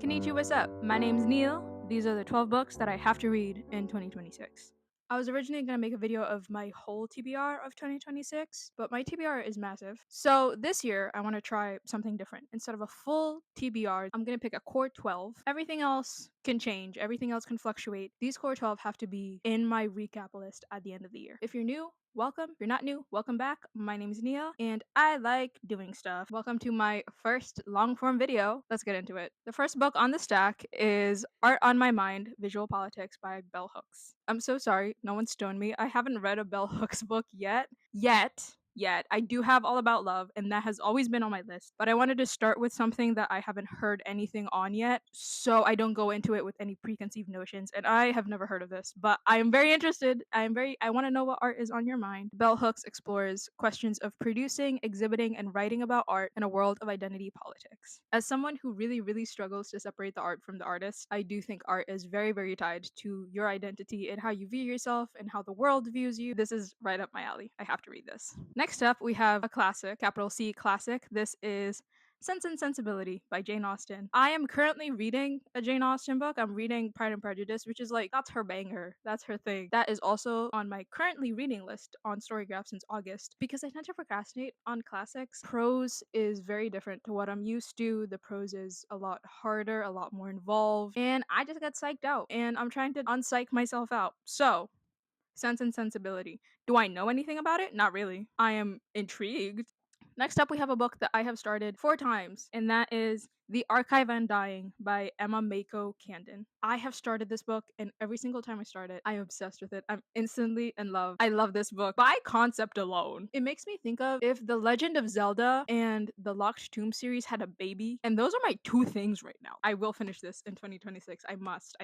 Konnichiwa, what's up? My name's Neil. These are the 12 books that I have to read in 2026. I was originally going to make a video of my whole TBR of 2026, but my TBR is massive. So this year, I want to try something different. Instead of a full TBR, I'm going to pick a core 12. Everything else can change, everything else can fluctuate. These core 12 have to be in my recap list at the end of the year. If you're new, welcome. If you're not new, welcome back. My name is Nia, and I like doing stuff. Welcome to my first long form video. Let's get into it. The first book on the stack is Art on My Mind, Visual Politics by Bell Hooks. I'm so sorry, no one stoned me. I haven't read a Bell Hooks book yet. Yet. I do have All About Love, and that has always been on my list. But I wanted to start with something that I haven't heard anything on yet, so I don't go into it with any preconceived notions. And I have never heard of this, but I am very interested. I want to know what art is on your mind. Bell Hooks explores questions of producing, exhibiting, and writing about art in a world of identity politics. As someone who really struggles to separate the art from the artist, I do think art is very tied to your identity and how you view yourself and how the world views you. This is right up my alley. I have to read this. Next up, we have a classic, capital C classic. This is Sense and Sensibility by Jane Austen. I am currently reading a Jane Austen book. I'm reading Pride and Prejudice, which is like, that's her banger. That's her thing. That is also on my currently reading list on Storygraph since August. Because I tend to procrastinate on classics, prose is very different to what I'm used to. The prose is a lot harder, a lot more involved, and I just got psyched out, and I'm trying to unpsych myself out. So, Sense and Sensibility. Do I know anything about it? Not really. I am intrigued. Next up, we have a book that I have started 4 times, and that is The Archive Undying by Emma Mako Candon. I have started this book, and every single time I start it, I'm obsessed with it. I'm instantly in love. I love this book by concept alone. It makes me think of if The Legend of Zelda and the Locked Tomb series had a baby, and those are my two things right now. I will finish this in 2026. I must.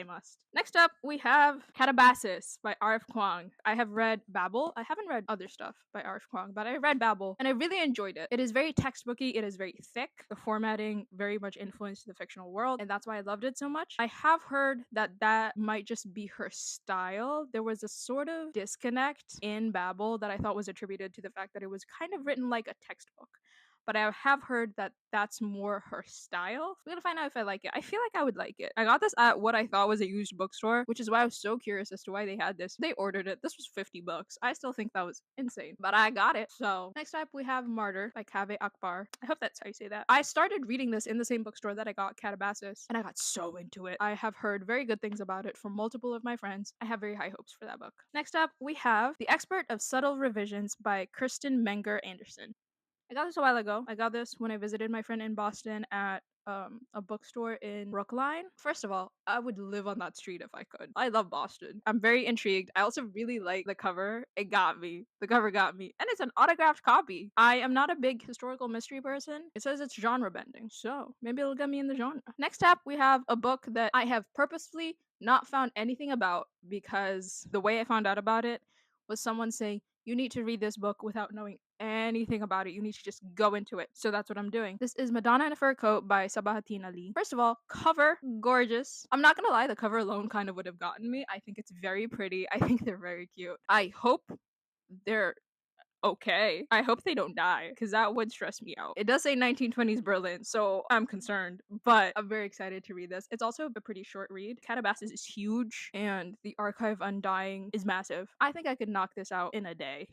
Next up, we have Catabasis by R.F. Kuang. I have read Babel. I haven't read other stuff by R.F. Kuang, but I read Babel, and I really enjoyed it. It is very textbooky. It is very thick. The formatting very much influenced the fictional world, and that's why I loved it so much. I have heard that that might just be her style. There was a sort of disconnect in Babel that I thought was attributed to the fact that it was kind of written like a textbook. But I have heard that that's more her style. We're gonna find out if I like it. I feel like I would like it. I got this at what I thought was a used bookstore, which is why I was so curious as to why they had this. They ordered it. This was $50. I still think that was insane, but I got it. So next up we have Martyr by Kaveh Akbar. I hope that's how you say that. I started reading this in the same bookstore that I got Catabasis, and I got so into it. I have heard very good things about it from multiple of my friends. I have very high hopes for that book. Next up, we have The Expert of Subtle Revisions by Kirsten Menger Anderson. I got this a while ago. I got this when I visited my friend in Boston at a bookstore in Brookline. First of all, I would live on that street if I could. I love Boston. I'm very intrigued. I also really like the cover. It got me. The cover got me. And it's an autographed copy. I am not a big historical mystery person. It says it's genre bending, so maybe it'll get me in the genre. Next up, we have a book that I have purposefully not found anything about because the way I found out about it was someone saying, you need to read this book without knowing anything about it. You need to just go into it. So that's what I'm doing. This is Madonna in a Fur Coat by Sabahattin Ali. First of all, cover, gorgeous. I'm not gonna lie, the cover alone kind of would have gotten me. I think it's very pretty. I think they're very cute. I hope they're okay. I hope they don't die because that would stress me out. It does say 1920s Berlin, so I'm concerned, but I'm very excited to read this. It's also a pretty short read. Catabasis is huge, and The Archive Undying is massive. I think I could knock this out in a day,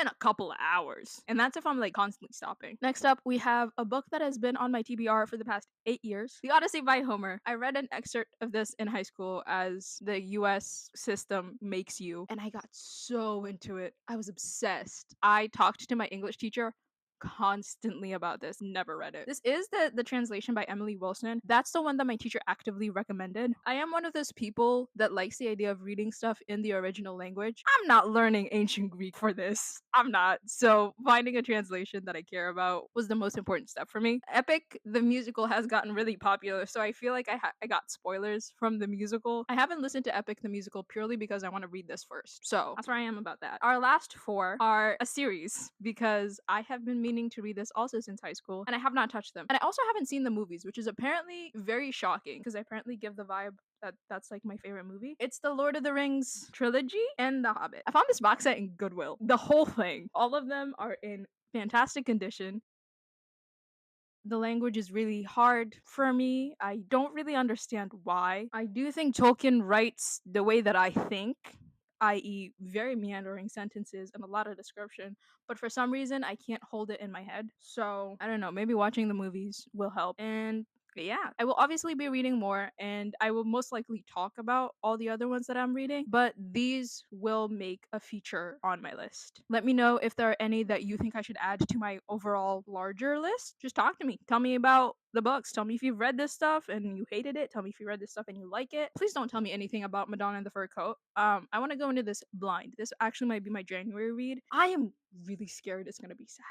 in a couple of hours. And that's if I'm like constantly stopping. Next up, we have a book that has been on my TBR for the past 8 years, The Odyssey by Homer. I read an excerpt of this in high school as the US system makes you, and I got so into it. I was obsessed. I talked to my English teacher constantly about this. Never read it. This is the translation by Emily Wilson. That's the one that my teacher actively recommended. I am one of those people that likes the idea of reading stuff in the original language. I'm not learning ancient Greek for this. I'm not. So finding a translation that I care about was the most important step for me. Epic the musical has gotten really popular, so I feel like I got spoilers from the musical. I haven't listened to Epic the musical purely because I want to read this first. So that's where I am about that. Our last four are a series because I have been meaning to read this also since high school, and I have not touched them. And I also haven't seen the movies, which is apparently very shocking because I apparently give the vibe that that's like my favorite movie. It's the Lord of the Rings trilogy and The Hobbit. I found this box set in Goodwill. The whole thing. All of them are in fantastic condition. The language is really hard for me. I don't really understand why. I do think Tolkien writes the way that I think, i.e., very meandering sentences and a lot of description, but for some reason I can't hold it in my head. So I don't know, maybe watching the movies will help. And yeah, I will obviously be reading more and I will most likely talk about all the other ones that I'm reading, but these will make a feature on my list. Let me know if there are any that you think I should add to my overall larger list. Just talk to me. Tell me about the books. Tell me if you've read this stuff and you hated it. Tell me if you read this stuff and you like it. Please don't tell me anything about Madonna and the Fur Coat. I want to go into this blind. This actually might be my January read. I am really scared it's gonna be sad.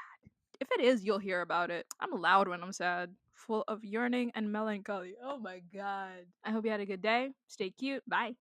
If it is, you'll hear about it. I'm loud when I'm sad, full of yearning and melancholy. Oh my god. I hope you had a good day. Stay cute. Bye.